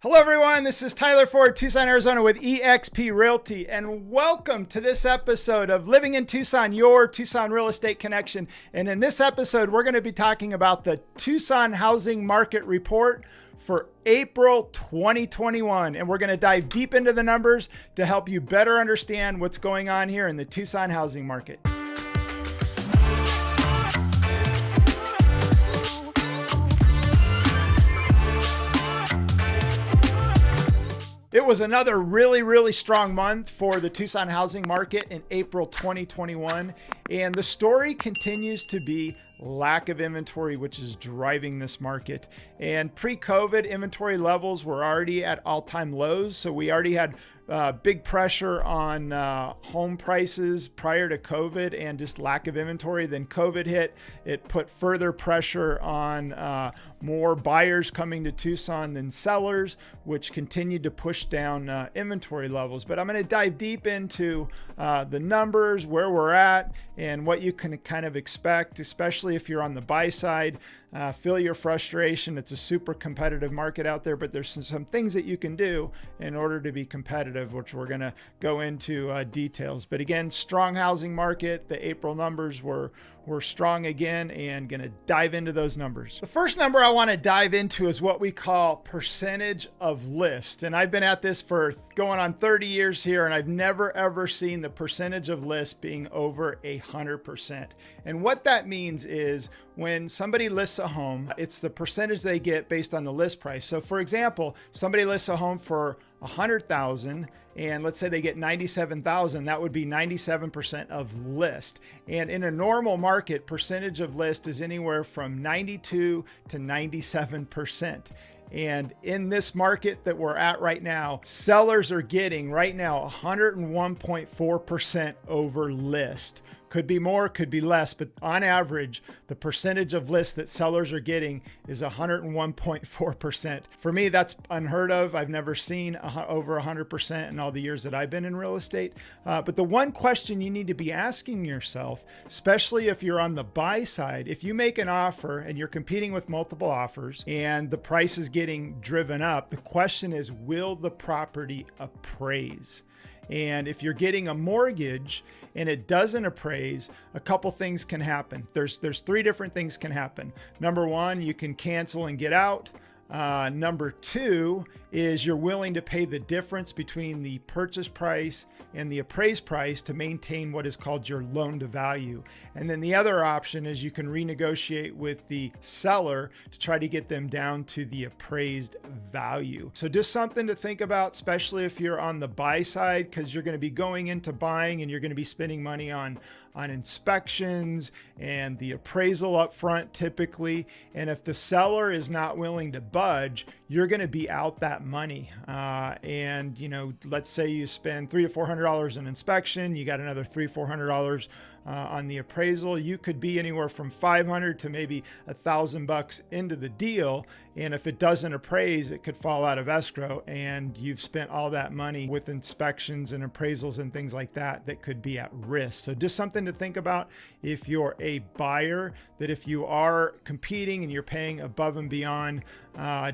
Hello everyone, this is Tyler Ford, Tucson, Arizona with eXp Realty, and welcome to this episode of Living in Tucson, your Tucson Real Estate Connection. And in this episode, we're going to be talking about the Tucson Housing Market Report for April 2021. And we're going to dive deep into the numbers to help you better understand what's going on here in the Tucson housing market. It was another really strong month for the Tucson housing market in April 2021. And the story continues to be lack of inventory, which is driving this market. And pre-COVID, inventory levels were already at all-time lows. So we already had big pressure on home prices prior to COVID and just lack of inventory. Then COVID hit, it put further pressure on more buyers coming to Tucson than sellers, which continued to push down inventory levels. But I'm going to dive deep into the numbers, where we're at, and what you can kind of expect, especially if you're on the buy side. Feel your frustration. It's a super competitive market out there, but there's some things that you can do in order to be competitive, which we're going to go into details. But again, strong housing market. The April numbers were strong again, and going to dive into those numbers. The first number I want to dive into is what we call percentage of list. And I've been at this for going on 30 years here, and I've never ever seen the percentage of list being over 100%. And what that means is when somebody lists a home, it's the percentage they get based on the list price. So for example, somebody lists a home for 100,000 and let's say they get 97,000, that would be 97% of list. And in a normal market, percentage of list is anywhere from 92 to 97%. And in this market that we're at right now, sellers are getting right now 101.4% over list. Could be more, could be less, but on average, the percentage of lists that sellers are getting is 101.4%. For me, that's unheard of. I've never seen over 100% in all the years that I've been in real estate. But the one question you need to be asking yourself, especially if you're on the buy side, if you make an offer and you're competing with multiple offers and the price is getting driven up, the question is, will the property appraise? And if you're getting a mortgage and it doesn't appraise, a couple things can happen. There's three different things can happen. Number one, you can cancel and get out. Number two is you're willing to pay the difference between the purchase price and the appraised price to maintain what is called your loan to value. And then the other option is you can renegotiate with the seller to try to get them down to the appraised value. So just something to think about, especially if you're on the buy side, because you're going to be going into buying and you're going to be spending money on inspections and the appraisal up front typically. And if the seller is not willing to budge, you're going to be out that money. And let's say you spend $300 to $400 in inspection, you got another $300 to $400 on the appraisal. You could be anywhere from $500 to maybe $1,000 into the deal. And if it doesn't appraise, it could fall out of escrow and you've spent all that money with inspections and appraisals and things like that that could be at risk. So just something to think about if you're a buyer, that if you are competing and you're paying above and beyond,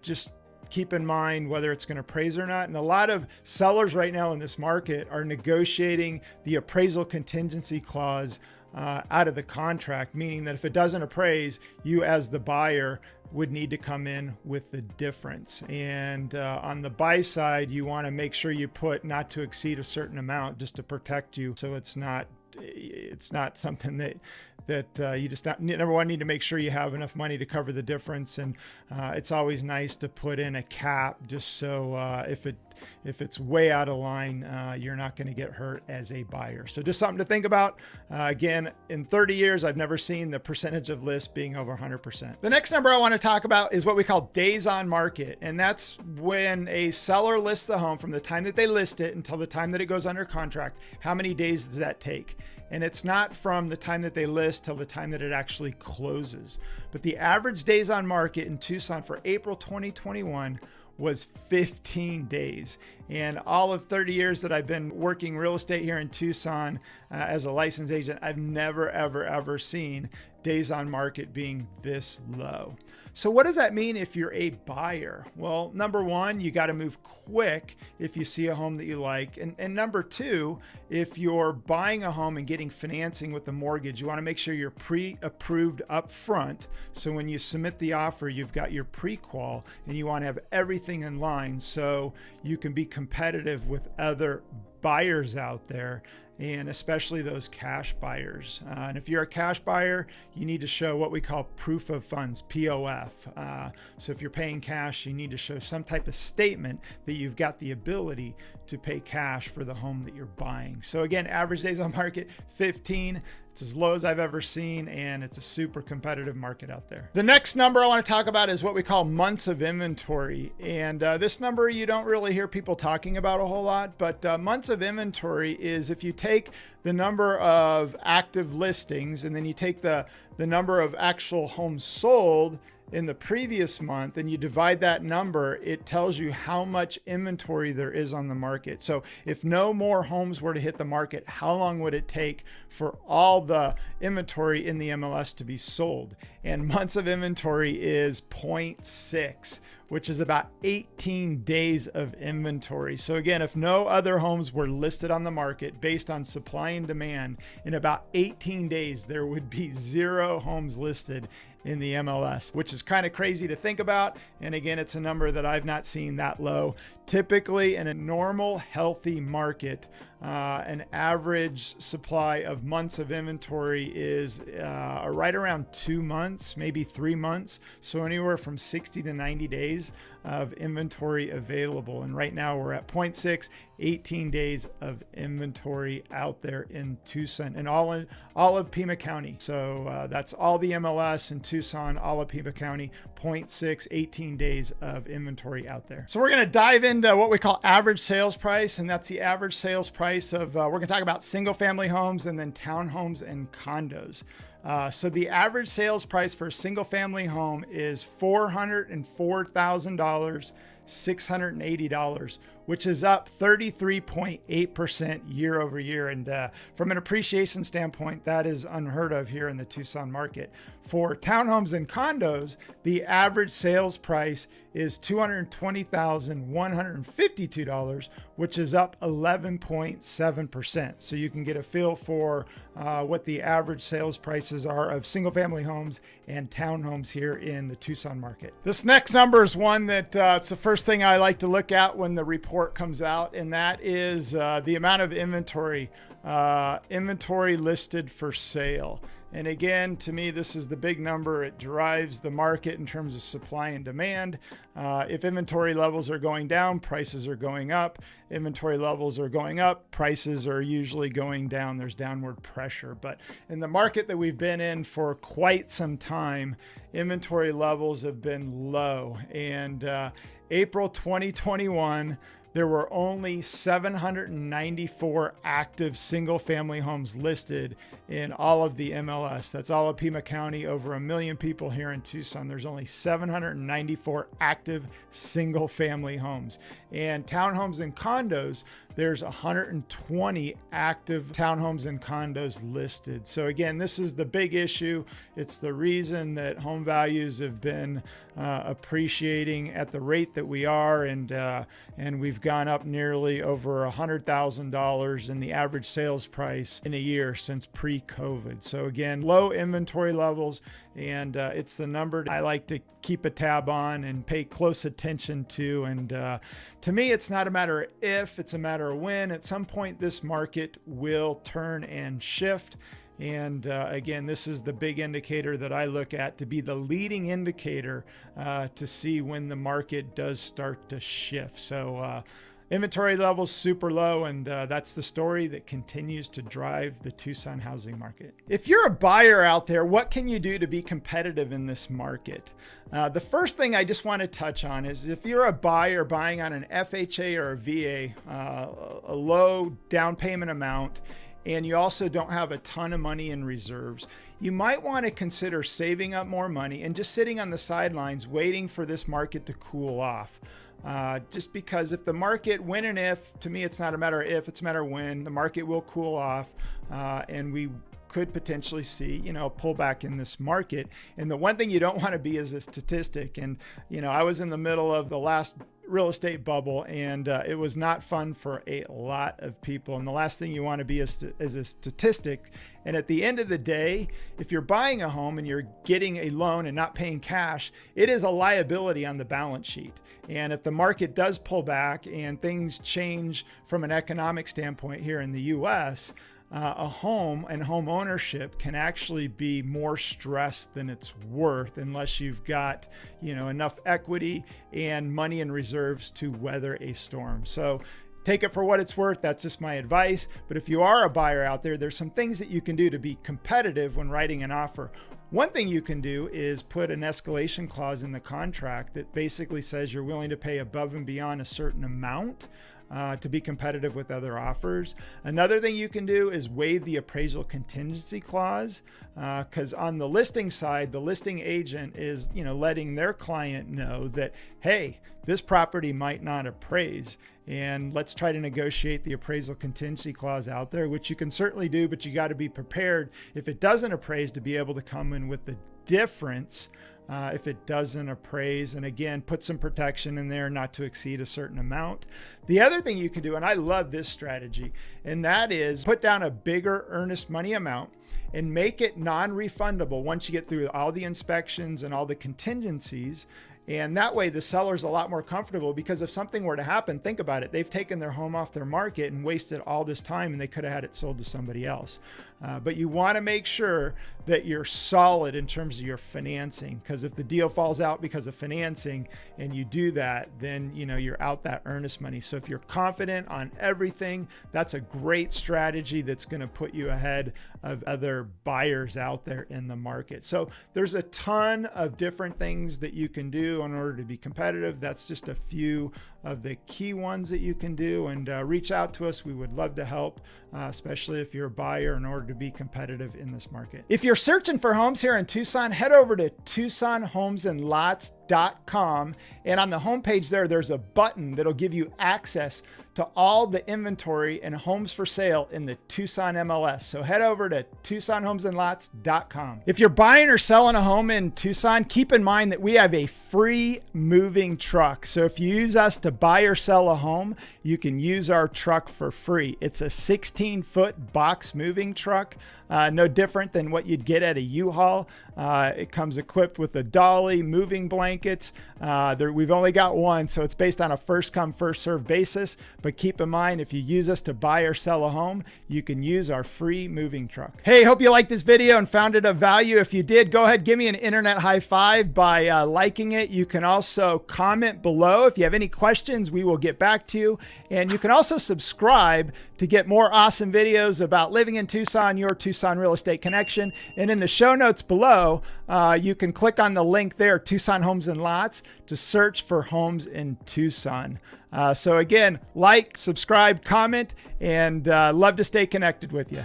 just keep in mind whether it's going to appraise or not. And a lot of sellers right now in this market are negotiating the appraisal contingency clause out of the contract, meaning that if it doesn't appraise, you as the buyer would need to come in with the difference. And on the buy side, you want to make sure you put not to exceed a certain amount just to protect you, so it's not something that you just number one need to make sure you have enough money to cover the difference. And it's always nice to put in a cap just so if it's way out of line, you're not going to get hurt as a buyer. So just something to think about. Again, in 30 years, I've never seen the percentage of lists being over 100%. The next number I want to talk about is what we call days on market. And that's when a seller lists the home from the time that they list it until the time that it goes under contract. How many days does that take? And it's not from the time that they list till the time that it actually closes. But the average days on market in Tucson for April 2021 was 15 days. And all of 30 years that I've been working real estate here in Tucson as a licensed agent, I've never, ever seen days on market being this low. So what does that mean if you're a buyer? Well, number one, you got to move quick if you see a home that you like. And number two, if you're buying a home and getting financing with the mortgage, you want to make sure you're pre-approved up front. So when you submit the offer, you've got your pre-qual, and you want to have everything in line so you can be competitive with other buyers out there, and especially those cash buyers. And if you're a cash buyer, you need to show what we call proof of funds, POF. So if you're paying cash, you need to show some type of statement that you've got the ability to pay cash for the home that you're buying. So again, average days on market, 15. It's as low as I've ever seen, and it's a super competitive market out there. The next number I want to talk about is what we call months of inventory. And this number you don't really hear people talking about a whole lot, but months of inventory is if you take the number of active listings and then you take the number of actual homes sold in the previous month and you divide that number, it tells you how much inventory there is on the market. So if no more homes were to hit the market, how long would it take for all the inventory in the MLS to be sold? And months of inventory is 0.6, which is about 18 days of inventory. So again, if no other homes were listed on the market based on supply and demand, in about 18 days, there would be 0 homes listed in the MLS, which is kind of crazy to think about. And again, it's a number that I've not seen that low. Typically in a normal, healthy market, an average supply of months of inventory is right around 2 months, maybe 3 months. So anywhere from 60 to 90 days of inventory available. And right now we're at 0.6, 18 days of inventory out there in Tucson and all of Pima County. So that's all the MLS in Tucson, all of Pima County, 0.6, 18 days of inventory out there. So we're going to dive into what we call average sales price, and that's the average sales price of, we're going to talk about single family homes and then townhomes and condos. So the average sales price for a single family home is $404,000, $680, which is up 33.8% year over year. And from an appreciation standpoint, that is unheard of here in the Tucson market. For townhomes and condos, the average sales price is $220,152, which is up 11.7%. So you can get a feel for what the average sales prices are of single family homes and townhomes here in the Tucson market. This next number is one that it's the first thing I like to look at when the report comes out, and that is the amount of inventory listed for sale. And again, to me, this is the big number. It drives the market in terms of supply and demand. If inventory levels are going down, prices are going up. Inventory levels are going up, prices are usually going down. There's downward pressure. But in the market that we've been in for quite some time, inventory levels have been low. And April 2021, there were only 794 active single family homes listed in all of the MLS. That's all of Pima County, over 1 million people here in Tucson. There's only 794 active single family homes. And townhomes and condos, there's 120 active townhomes and condos listed. So again, this is the big issue. It's the reason that home values have been appreciating at the rate that we are, and we've gone up nearly over $100,000 in the average sales price in a year since pre-COVID. So again, low inventory levels, and it's the number I like to keep a tab on and pay close attention to. And to me, it's not a matter of if, it's a matter of when. At some point, this market will turn and shift. And again, this is the big indicator that I look at to be the leading indicator to see when the market does start to shift. So inventory levels super low, and that's the story that continues to drive the Tucson housing market. If you're a buyer out there, what can you do to be competitive in this market? The first thing I just want to touch on is if you're a buyer buying on an FHA or a VA, a low down payment amount, and you also don't have a ton of money in reserves, you might want to consider saving up more money and just sitting on the sidelines waiting for this market to cool off. Just because if the market, when and if, to me it's not a matter of if, it's a matter of when, the market will cool off, and we could potentially see, a pullback in this market. And the one thing you don't want to be is a statistic. And, I was in the middle of the last real estate bubble, and it was not fun for a lot of people. And the last thing you want to be is a statistic. And at the end of the day, if you're buying a home and you're getting a loan and not paying cash, it is a liability on the balance sheet. And if the market does pull back and things change from an economic standpoint here in the US, a home and home ownership can actually be more stressed than it's worth unless you've got, enough equity and money in reserves to weather a storm. So take it for what it's worth. That's just my advice. But if you are a buyer out there, there's some things that you can do to be competitive when writing an offer. One thing you can do is put an escalation clause in the contract that basically says you're willing to pay above and beyond a certain amount to be competitive with other offers. Another thing you can do is waive the appraisal contingency clause, because on the listing side, the listing agent is, letting their client know that, hey, this property might not appraise, and let's try to negotiate the appraisal contingency clause out there, which you can certainly do, but you got to be prepared if it doesn't appraise to be able to come in with the difference if it doesn't appraise, and again, put some protection in there not to exceed a certain amount. The other thing you can do, and I love this strategy, and that is put down a bigger earnest money amount and make it non-refundable once you get through all the inspections and all the contingencies. And that way the seller's a lot more comfortable, because if something were to happen, think about it. They've taken their home off their market and wasted all this time, and they could have had it sold to somebody else. But you want to make sure that you're solid in terms of your financing, because if the deal falls out because of financing and you do that, then you're out that earnest money. So if you're confident on everything, that's a great strategy that's going to put you ahead of other buyers out there in the market. So there's a ton of different things that you can do in order to be competitive. That's just a few of the key ones that you can do, and reach out to us. We would love to help, especially if you're a buyer, in order to be competitive in this market. If you're searching for homes here in Tucson, head over to TucsonHomesandLots.com, and on the homepage there's a button that'll give you access to all the inventory and homes for sale in the Tucson MLS. So head over to TucsonHomesandLots.com. If you're buying or selling a home in Tucson, keep in mind that we have a free moving truck. So if you use us to buy or sell a home, you can use our truck for free. It's a 16-foot box moving truck, no different than what you'd get at a U-Haul. It comes equipped with a dolly, moving blankets. We've only got one, so it's based on a first come, first served basis. But keep in mind, if you use us to buy or sell a home, you can use our free moving truck. Hey, hope you liked this video and found it of value. If you did, go ahead, give me an internet high five by liking it. You can also comment below. If you have any questions, we will get back to you. And you can also subscribe to get more awesome videos about living in Tucson, your Tucson Real Estate Connection. And in the show notes below, you can click on the link there, Tucson Homes and Lots, to search for homes in Tucson. So again, like, subscribe, comment, and love to stay connected with you.